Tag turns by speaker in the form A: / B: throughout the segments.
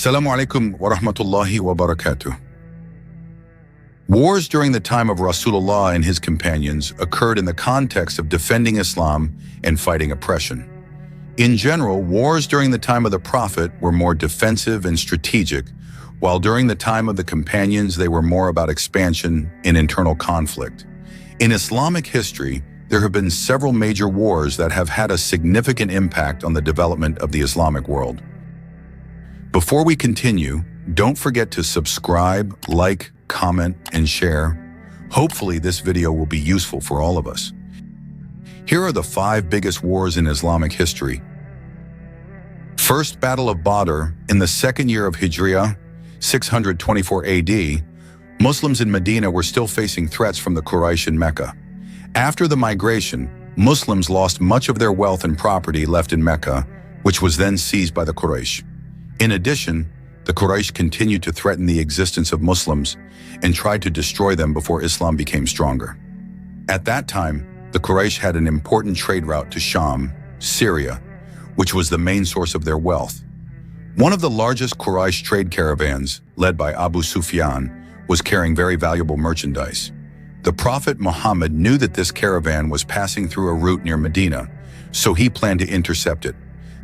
A: Assalamu alaikum wa rahmatullahi wa barakatuh. Wars during the time of Raaulullah and his companions occurred in the context of defending Islam and fighting oppression. In general, wars during the time of the Prophet were more defensive and strategic, while during the time of the companions they were more about expansion and internal conflict. In Islamic history, there have been several major wars that have had a significant impact on the development of the Islamic world. Before we continue, don't forget to subscribe, like, comment, and share. Hopefully this video will be useful for all of us. Here are the 5 biggest wars in Islamic history. First Battle of Badr. In the second year of Hijriah, 624 AD, Muslims in Medina were still facing threats from the Quraysh in Mecca. After the migration, Muslims lost much of their wealth and property left in Mecca, which was then seized by the Quraysh. In addition, the Quraysh continued to threaten the existence of Muslims and tried to destroy them before Islam became stronger. At that time, the Quraysh had an important trade route to Sham, Syria, which was the main source of their wealth. One of the largest Quraysh trade caravans, led by Abu Sufyan, was carrying very valuable merchandise. The Prophet Muhammad knew that this caravan was passing through a route near Medina, so he planned to intercept it.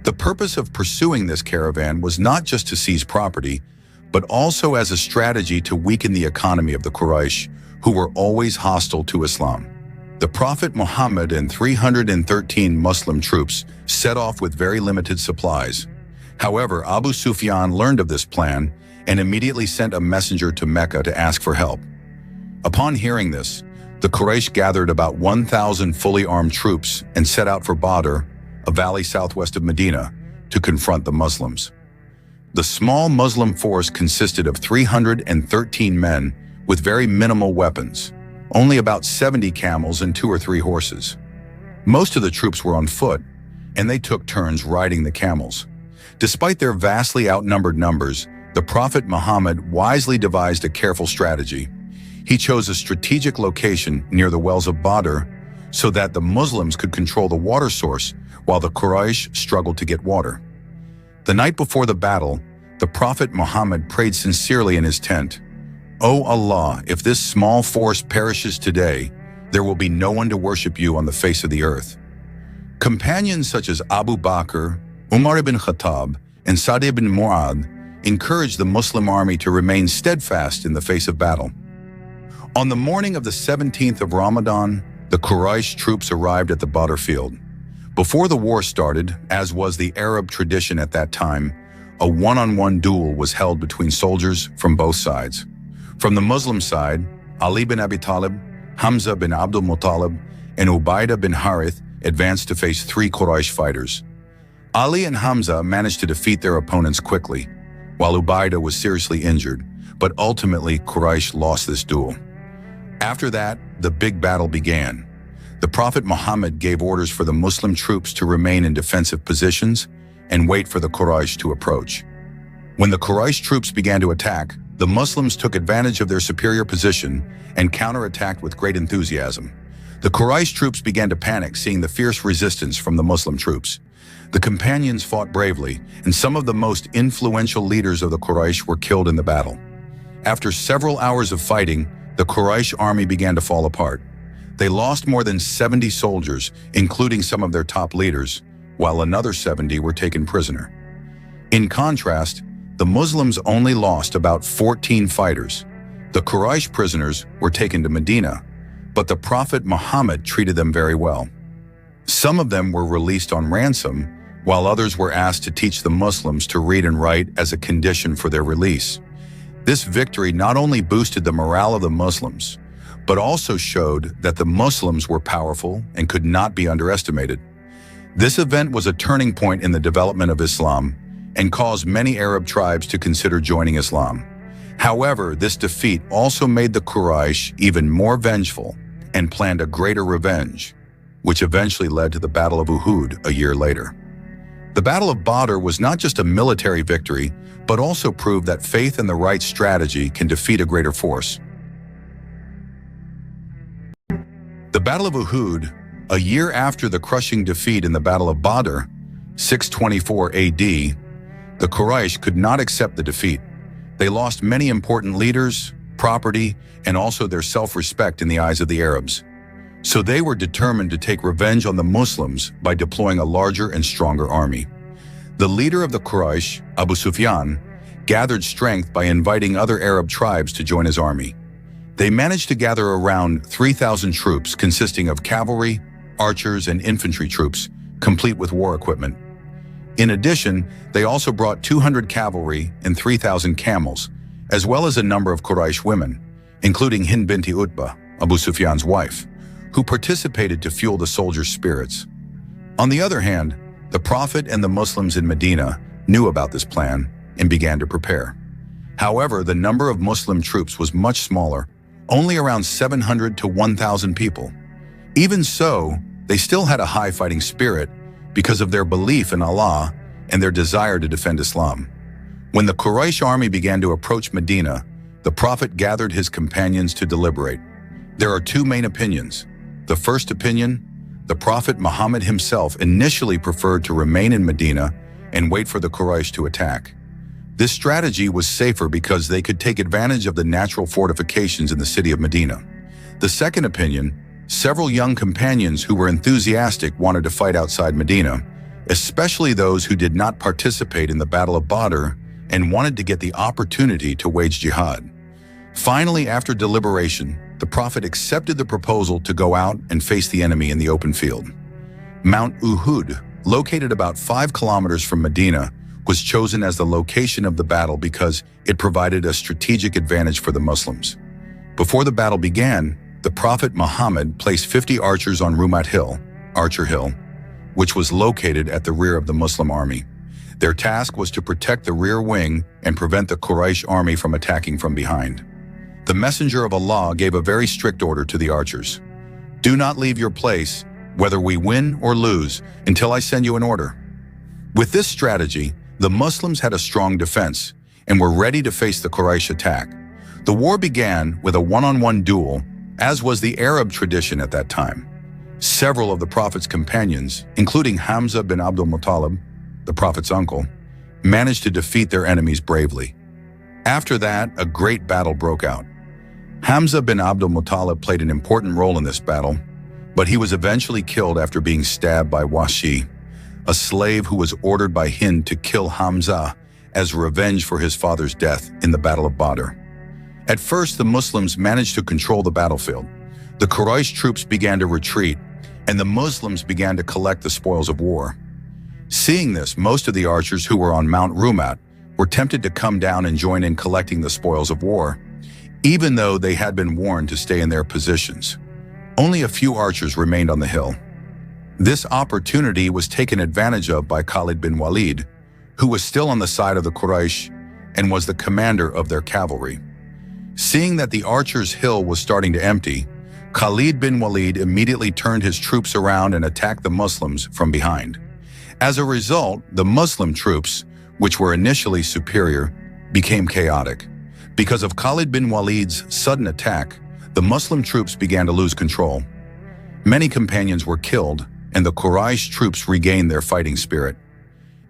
A: The purpose of pursuing this caravan was not just to seize property, but also as a strategy to weaken the economy of the Quraysh, who were always hostile to Islam. The Prophet Muhammad and 313 Muslim troops set off with very limited supplies. However, Abu Sufyan learned of this plan and immediately sent a messenger to Mecca to ask for help. Upon hearing this, the Quraysh gathered about 1,000 fully armed troops and set out for Badr, a valley southwest of Medina, to confront the Muslims. The small Muslim force consisted of 313 men with very minimal weapons, only about 70 camels and 2 or 3 horses. Most of the troops were on foot, and they took turns riding the camels. Despite their vastly outnumbered numbers, the Prophet Muhammad wisely devised a careful strategy. He chose a strategic location near the wells of Badr so that the Muslims could control the water source while the Quraysh struggled to get water. The night before the battle, the Prophet Muhammad prayed sincerely in his tent, "O Allah, if this small force perishes today, there will be no one to worship you on the face of the earth." Companions such as Abu Bakr, Umar ibn Khattab, and Sa'd ibn Mu'adh encouraged the Muslim army to remain steadfast in the face of battle. On the morning of the 17th of Ramadan, the Quraysh troops arrived at the Badr field. Before the war started, as was the Arab tradition at that time, a one-on-one duel was held between soldiers from both sides. From the Muslim side, Ali bin Abi Talib, Hamza bin Abdul Muttalib, and Ubaidah bin Harith advanced to face 3 Quraysh fighters. Ali and Hamza managed to defeat their opponents quickly, while Ubaidah was seriously injured, but ultimately Quraysh lost this duel. After that, the big battle began. The Prophet Muhammad gave orders for the Muslim troops to remain in defensive positions and wait for the Quraysh to approach. When the Quraysh troops began to attack, the Muslims took advantage of their superior position and counterattacked with great enthusiasm. The Quraysh troops began to panic, seeing the fierce resistance from the Muslim troops. The companions fought bravely, and some of the most influential leaders of the Quraysh were killed in the battle. After several hours of fighting, the Quraysh army began to fall apart. They lost more than 70 soldiers, including some of their top leaders, while another 70 were taken prisoner. In contrast, the Muslims only lost about 14 fighters. The Quraysh prisoners were taken to Medina, but the Prophet Muhammad treated them very well. Some of them were released on ransom, while others were asked to teach the Muslims to read and write as a condition for their release. This victory not only boosted the morale of the Muslims, but also showed that the Muslims were powerful and could not be underestimated. This event was a turning point in the development of Islam and caused many Arab tribes to consider joining Islam. However, this defeat also made the Quraysh even more vengeful and planned a greater revenge, which eventually led to the Battle of Uhud a year later. The Battle of Badr was not just a military victory, but also proved that faith and the right strategy can defeat a greater force. The Battle of Uhud, a year after the crushing defeat in the Battle of Badr, 624 AD, the Quraysh could not accept the defeat. They lost many important leaders, property, and also their self-respect in the eyes of the Arabs. So they were determined to take revenge on the Muslims by deploying a larger and stronger army. The leader of the Quraysh, Abu Sufyan, gathered strength by inviting other Arab tribes to join his army. They managed to gather around 3,000 troops consisting of cavalry, archers, and infantry troops, complete with war equipment. In addition, they also brought 200 cavalry and 3,000 camels, as well as a number of Quraysh women, including Hind binti Utbah, Abu Sufyan's wife, who participated to fuel the soldiers' spirits. On the other hand, the Prophet and the Muslims in Medina knew about this plan and began to prepare. However, the number of Muslim troops was much smaller, only around 700 to 1,000 people. Even so, they still had a high fighting spirit because of their belief in Allah and their desire to defend Islam. When the Quraysh army began to approach Medina, the Prophet gathered his companions to deliberate. There are two main opinions. The first opinion, the Prophet Muhammad himself initially preferred to remain in Medina and wait for the Quraysh to attack. This strategy was safer because they could take advantage of the natural fortifications in the city of Medina. The second opinion, several young companions who were enthusiastic wanted to fight outside Medina, especially those who did not participate in the Battle of Badr and wanted to get the opportunity to wage jihad. Finally, after deliberation, the Prophet accepted the proposal to go out and face the enemy in the open field. Mount Uhud, located about 5 kilometers from Medina, was chosen as the location of the battle because it provided a strategic advantage for the Muslims. Before the battle began, the Prophet Muhammad placed 50 archers on Rumat Hill, Archer Hill, which was located at the rear of the Muslim army. Their task was to protect the rear wing and prevent the Quraysh army from attacking from behind. The Messenger of Allah gave a very strict order to the archers. Do not leave your place, whether we win or lose, until I send you an order. With this strategy, the Muslims had a strong defense and were ready to face the Quraysh attack. The war began with a one-on-one duel, as was the Arab tradition at that time. Several of the Prophet's companions, including Hamza bin Abdul Muttalib, the Prophet's uncle, managed to defeat their enemies bravely. After that, a great battle broke out. Hamza bin Abdul Muttalib played an important role in this battle, but he was eventually killed after being stabbed by Washi, a slave who was ordered by Hind to kill Hamza as revenge for his father's death in the Battle of Badr. At first, the Muslims managed to control the battlefield. The Quraysh troops began to retreat, and the Muslims began to collect the spoils of war. Seeing this, most of the archers who were on Mount Rumat were tempted to come down and join in collecting the spoils of war, even though they had been warned to stay in their positions. Only a few archers remained on the hill. This opportunity was taken advantage of by Khalid bin Walid, who was still on the side of the Quraysh and was the commander of their cavalry. Seeing that the archers' hill was starting to empty, Khalid bin Walid immediately turned his troops around and attacked the Muslims from behind. As a result, the Muslim troops, which were initially superior, became chaotic. Because of Khalid bin Walid's sudden attack, the Muslim troops began to lose control. Many companions were killed, and the Quraysh troops regained their fighting spirit.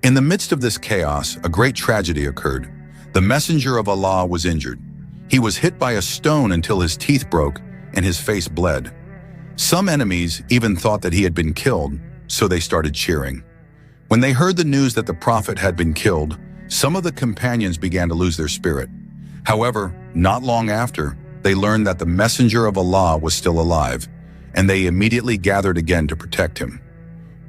A: In the midst of this chaos, a great tragedy occurred. The Messenger of Allah was injured. He was hit by a stone until his teeth broke and his face bled. Some enemies even thought that he had been killed, so they started cheering. When they heard the news that the Prophet had been killed, some of the companions began to lose their spirit. However, not long after, they learned that the Messenger of Allah was still alive, and they immediately gathered again to protect him.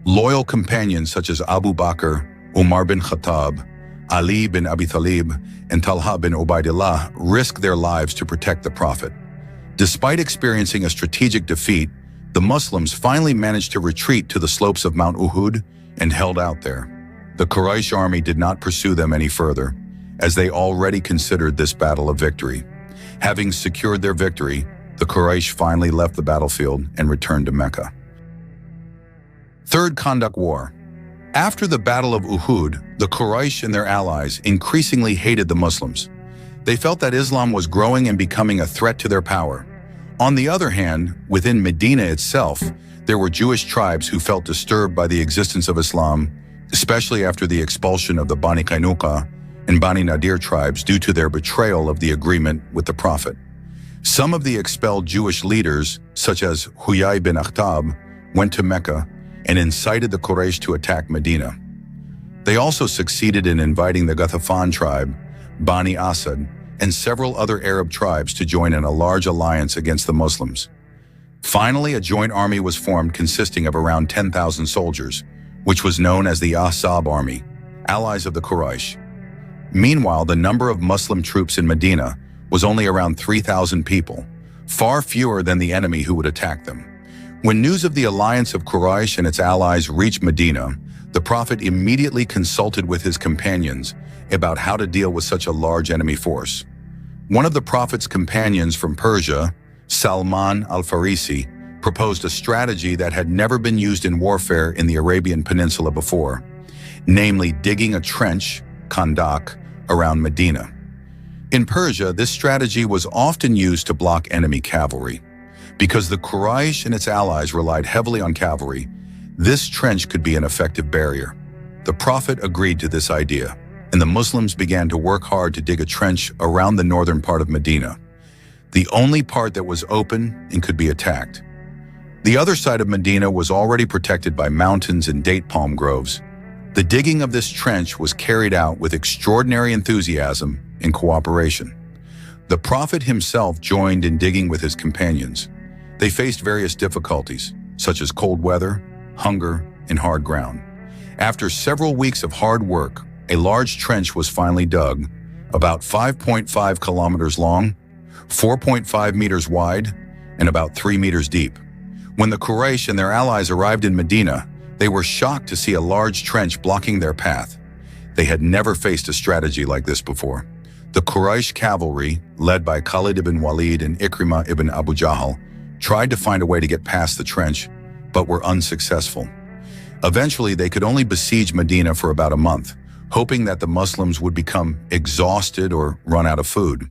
A: Loyal companions such as Abu Bakr, Umar bin Khattab, Ali bin Abi Talib, and Talha bin Ubaidillah risked their lives to protect the Prophet. Despite experiencing a strategic defeat, the Muslims finally managed to retreat to the slopes of Mount Uhud and held out there. The Quraysh army did not pursue them any further, as they already considered this battle a victory. Having secured their victory, the Quraysh finally left the battlefield and returned to Mecca. Third Khandaq War. After the Battle of Uhud, the Quraysh and their allies increasingly hated the Muslims. They felt that Islam was growing and becoming a threat to their power. On the other hand, within Medina itself, there were Jewish tribes who felt disturbed by the existence of Islam especially after the expulsion of the Bani Qaynuqa and Bani Nadir tribes due to their betrayal of the agreement with the Prophet. Some of the expelled Jewish leaders, such as Huyay bin Akhtab, went to Mecca and incited the Quraysh to attack Medina. They also succeeded in inviting the Ghatafan tribe, Bani Asad, and several other Arab tribes to join in a large alliance against the Muslims. Finally, a joint army was formed consisting of around 10,000 soldiers, which was known as the Ahzab army, allies of the Quraysh. Meanwhile, the number of Muslim troops in Medina was only around 3,000 people, far fewer than the enemy who would attack them. When news of the alliance of Quraysh and its allies reached Medina, the Prophet immediately consulted with his companions about how to deal with such a large enemy force. One of the Prophet's companions from Persia, Salman al-Farisi, proposed a strategy that had never been used in warfare in the Arabian Peninsula before, namely digging a trench, Khandaq, around Medina. In Persia, this strategy was often used to block enemy cavalry. Because the Quraysh and its allies relied heavily on cavalry, this trench could be an effective barrier. The Prophet agreed to this idea, and the Muslims began to work hard to dig a trench around the northern part of Medina, the only part that was open and could be attacked. The other side of Medina was already protected by mountains and date palm groves. The digging of this trench was carried out with extraordinary enthusiasm and cooperation. The Prophet himself joined in digging with his companions. They faced various difficulties, such as cold weather, hunger, and hard ground. After several weeks of hard work, a large trench was finally dug, about 5.5 kilometers long, 4.5 meters wide, and about 3 meters deep. When the Quraysh and their allies arrived in Medina, they were shocked to see a large trench blocking their path. They had never faced a strategy like this before. The Quraysh cavalry, led by Khalid ibn Walid and Ikrimah ibn Abu Jahl, tried to find a way to get past the trench, but were unsuccessful. Eventually, they could only besiege Medina for about a month, hoping that the Muslims would become exhausted or run out of food.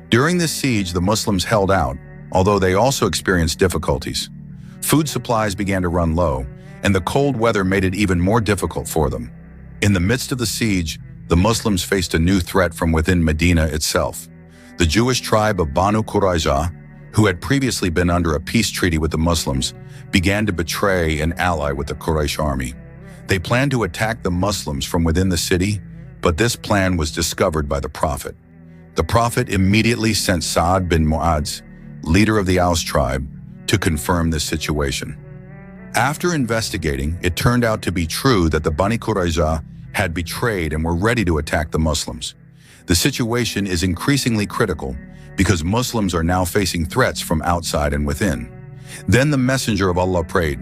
A: During this siege, the Muslims held out, although they also experienced difficulties. Food supplies began to run low, and the cold weather made it even more difficult for them. In the midst of the siege, the Muslims faced a new threat from within Medina itself. The Jewish tribe of Banu Qurayza, who had previously been under a peace treaty with the Muslims, began to betray and ally with the Quraysh army. They planned to attack the Muslims from within the city, but this plan was discovered by the Prophet. The Prophet immediately sent Sa'ad bin Mu'adh, leader of the Aus tribe, to confirm this situation. After investigating, it turned out to be true that the Bani Qurayza had betrayed and were ready to attack the Muslims. The situation is increasingly critical because Muslims are now facing threats from outside and within. Then the Messenger of Allah prayed.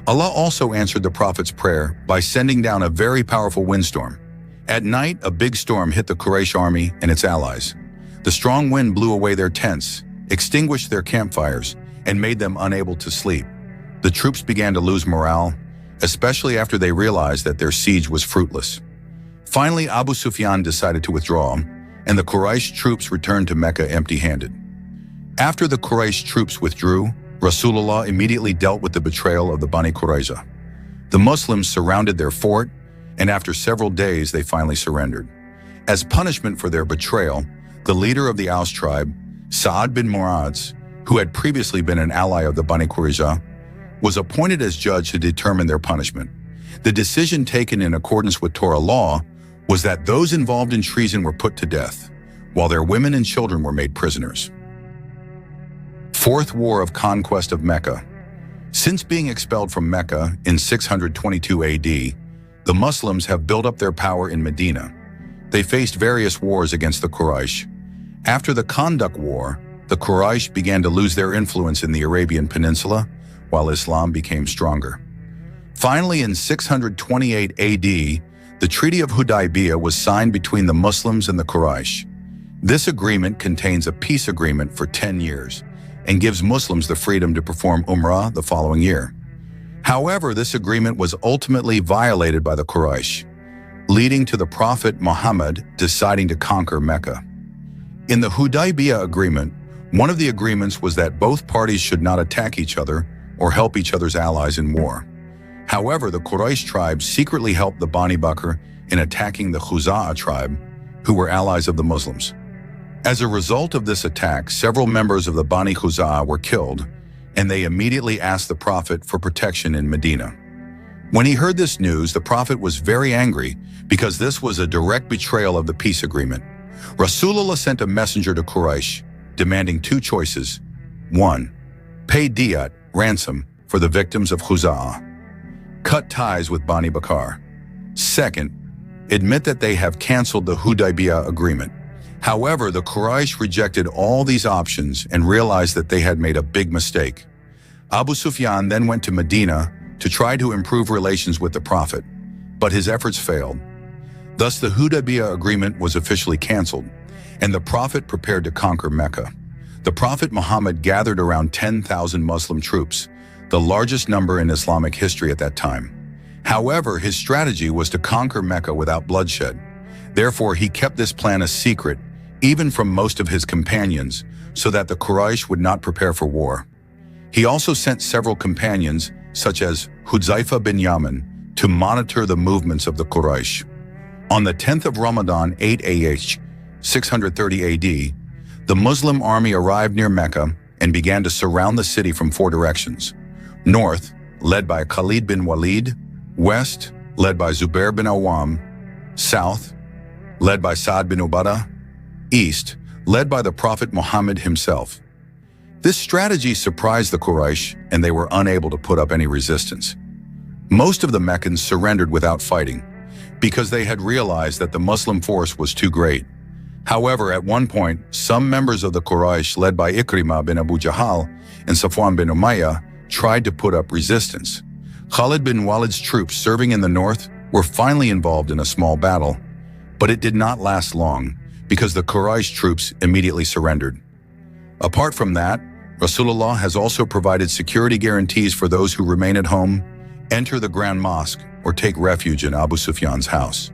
A: Allah also answered the Prophet's prayer by sending down a very powerful windstorm. At night, a big storm hit the Quraysh army and its allies. The strong wind blew away their tents, extinguished their campfires, and made them unable to sleep. The troops began to lose morale, especially after they realized that their siege was fruitless. Finally, Abu Sufyan decided to withdraw, and the Quraysh troops returned to Mecca empty-handed. After the Quraysh troops withdrew, Raaulullah immediately dealt with the betrayal of the Bani Qurayza. The Muslims surrounded their fort, and after several days they finally surrendered. As punishment for their betrayal, the leader of the Aus tribe, Sa'ad bin Mu'adh, who had previously been an ally of the Bani Qurayza, was appointed as judge to determine their punishment. The decision taken in accordance with Torah law was that those involved in treason were put to death, while their women and children were made prisoners. Fourth War of Conquest of Mecca. Since being expelled from Mecca in 622 AD, the Muslims have built up their power in Medina. They faced various wars against the Quraysh. After the Khandaq War, the Quraysh began to lose their influence in the Arabian Peninsula, while Islam became stronger. Finally, in 628 AD, the Treaty of Hudaybiyah was signed between the Muslims and the Quraysh. This agreement contains a peace agreement for 10 years and gives Muslims the freedom to perform Umrah the following year. However, this agreement was ultimately violated by the Quraysh, leading to the Prophet Muhammad deciding to conquer Mecca. In the Hudaybiyah agreement, one of the agreements was that both parties should not attack each other or help each other's allies in war. However, the Quraysh tribe secretly helped the Bani Bakr in attacking the Khuza'a tribe, who were allies of the Muslims. As a result of this attack, several members of the Bani Khuza'a were killed, and they immediately asked the Prophet for protection in Medina. When he heard this news, the Prophet was very angry because this was a direct betrayal of the peace agreement. Raaulullah sent a messenger to Quraysh, demanding two choices. 1. Pay diyat, ransom, for the victims of Khuza'a. Cut ties with Bani Bakr. 2nd, admit that they have canceled the Hudaybiyah agreement. However, the Quraysh rejected all these options and realized that they had made a big mistake. Abu Sufyan then went to Medina to try to improve relations with the Prophet, but his efforts failed. Thus, the Hudaybiyah agreement was officially canceled, and the Prophet prepared to conquer Mecca. The Prophet Muhammad gathered around 10,000 Muslim troops, the largest number in Islamic history at that time. However, his strategy was to conquer Mecca without bloodshed. Therefore, he kept this plan a secret, even from most of his companions, so that the Quraysh would not prepare for war. He also sent several companions, such as Hudzaifa bin Yaman, to monitor the movements of the Quraysh. On the 10th of Ramadan 8 630 AD, the Muslim army arrived near Mecca and began to surround the city from 4 directions. North, led by Khalid bin Walid; west, led by Zubair bin Awam; south, led by Sa'd bin Ubadah; east, led by the Prophet Muhammad himself. This strategy surprised the Quraysh, and they were unable to put up any resistance. Most of the Meccans surrendered without fighting, because they had realized that the Muslim force was too great. However, at one point, some members of the Quraysh, led by Ikrimah bin Abu Jahal and Safwan bin Umayyah, tried to put up resistance. Khalid bin Walid's troops serving in the north were finally involved in a small battle, but it did not last long because the Quraysh troops immediately surrendered. Apart from that, Rasulullah has also provided security guarantees for those who remain at home, enter the Grand Mosque, or take refuge in Abu Sufyan's house.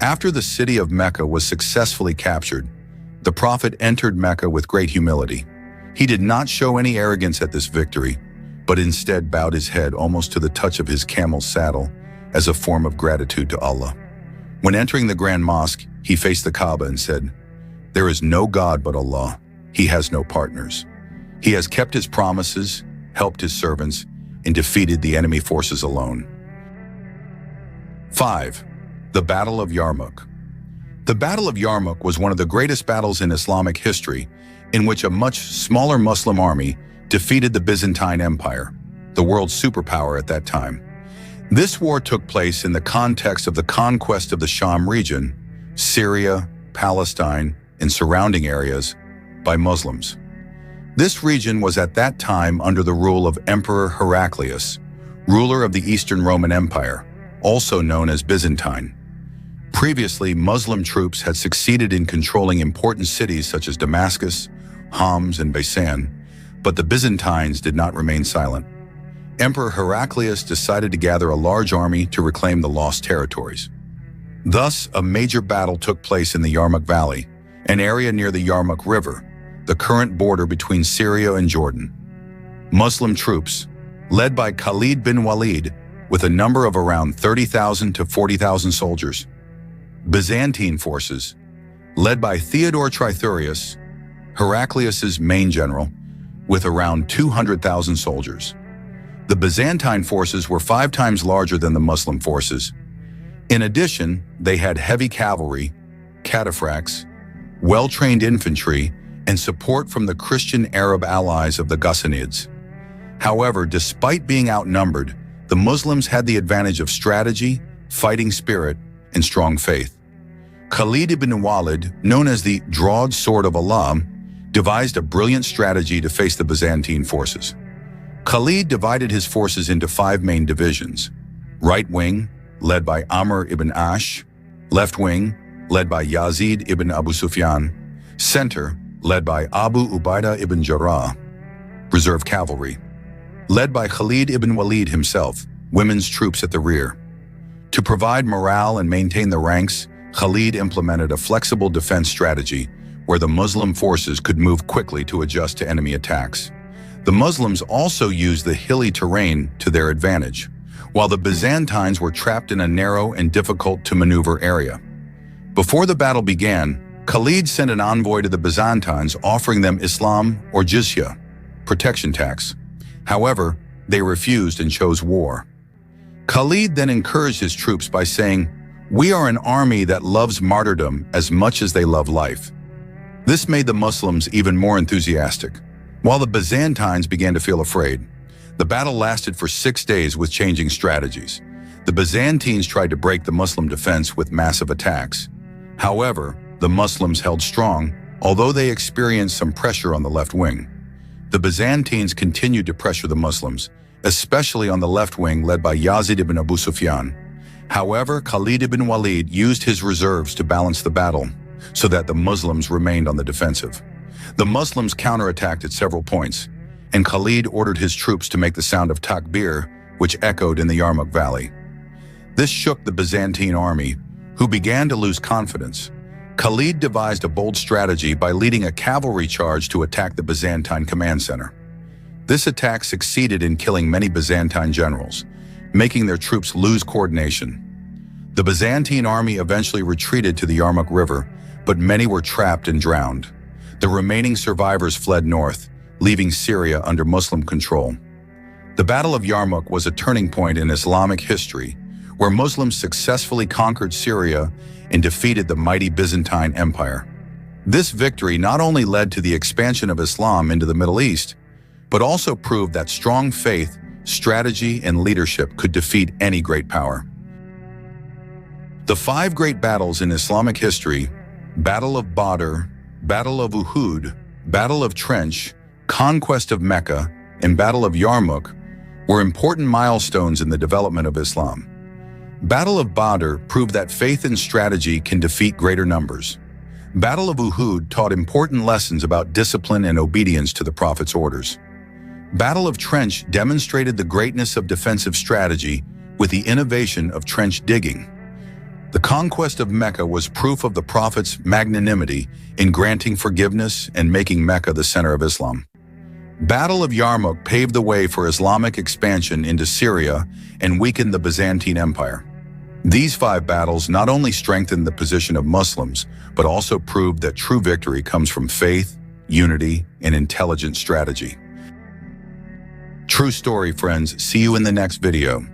A: After the city of Mecca was successfully captured, the Prophet entered Mecca with great humility. He did not show any arrogance at this victory, but instead bowed his head almost to the touch of his camel's saddle as a form of gratitude to Allah. When entering the Grand Mosque, he faced the Kaaba and said, "There is no God but Allah. He has no partners. He has kept his promises, helped his servants, and defeated the enemy forces alone." 5. The Battle of Yarmouk. The Battle of Yarmouk was one of the greatest battles in Islamic history, in which a much smaller Muslim army defeated the Byzantine Empire, the world's superpower at that time. This war took place in the context of the conquest of the Sham region, Syria, Palestine, and surrounding areas, by Muslims. This region was at that time under the rule of Emperor Heraclius, ruler of the Eastern Roman Empire, also known as Byzantine. Previously, Muslim troops had succeeded in controlling important cities such as Damascus, Homs, and Baisan, but the Byzantines did not remain silent. Emperor Heraclius decided to gather a large army to reclaim the lost territories. Thus, a major battle took place in the Yarmouk Valley, an area near the Yarmouk River, the current border between Syria and Jordan. Muslim troops, led by Khalid bin Walid, with a number of around 30,000 to 40,000 soldiers. Byzantine forces, led by Theodore Triturius, Heraclius's main general, with around 200,000 soldiers. The Byzantine forces were 5 times larger than the Muslim forces. In addition, they had heavy cavalry, cataphracts, well-trained infantry, and support from the Christian Arab allies of the Ghassanids. However, despite being outnumbered, the Muslims had the advantage of strategy, fighting spirit, and strong faith. Khalid ibn Walid, known as the Drawed Sword of Allah, devised a brilliant strategy to face the Byzantine forces. Khalid divided his forces into 5 main divisions: right wing, led by Amr ibn Ash; left wing, led by Yazid ibn Abu Sufyan; center, led by Abu Ubaidah ibn Jarrah; reserve cavalry, led by Khalid ibn Walid himself; women's troops at the rear. To provide morale and maintain the ranks, Khalid implemented a flexible defense strategy where the Muslim forces could move quickly to adjust to enemy attacks. The Muslims also used the hilly terrain to their advantage, while the Byzantines were trapped in a narrow and difficult-to-maneuver area. Before the battle began, Khalid sent an envoy to the Byzantines offering them Islam or jizya, protection tax. However, they refused and chose war. Khalid then encouraged his troops by saying, "We are an army that loves martyrdom as much as they love life." This made the Muslims even more enthusiastic, while the Byzantines began to feel afraid. The battle lasted for 6 days with changing strategies. The Byzantines tried to break the Muslim defense with massive attacks. However, the Muslims held strong, although they experienced some pressure on the left wing. The Byzantines continued to pressure the Muslims, especially on the left wing led by Yazid ibn Abu Sufyan. However, Khalid ibn Walid used his reserves to balance the battle, so that the Muslims remained on the defensive. The Muslims counterattacked at several points, and Khalid ordered his troops to make the sound of takbir, which echoed in the Yarmouk Valley. This shook the Byzantine army, who began to lose confidence. Khalid devised a bold strategy by leading a cavalry charge to attack the Byzantine command center. This attack succeeded in killing many Byzantine generals, making their troops lose coordination. The Byzantine army eventually retreated to the Yarmouk River, but many were trapped and drowned. The remaining survivors fled north, leaving Syria under Muslim control. The Battle of Yarmouk was a turning point in Islamic history, where Muslims successfully conquered Syria and defeated the mighty Byzantine Empire. This victory not only led to the expansion of Islam into the Middle East, but also proved that strong faith, strategy, and leadership could defeat any great power. The 5 great battles in Islamic history, Battle of Badr, Battle of Uhud, Battle of Trench, Conquest of Mecca, and Battle of Yarmouk, were important milestones in the development of Islam. Battle of Badr proved that faith and strategy can defeat greater numbers. Battle of Uhud taught important lessons about discipline and obedience to the Prophet's orders. Battle of Trench demonstrated the greatness of defensive strategy with the innovation of trench digging. The conquest of Mecca was proof of the Prophet's magnanimity in granting forgiveness and making Mecca the center of Islam. Battle of Yarmouk paved the way for Islamic expansion into Syria and weakened the Byzantine Empire. These 5 battles not only strengthened the position of Muslims, but also proved that true victory comes from faith, unity, and intelligent strategy. True story, friends. See you in the next video.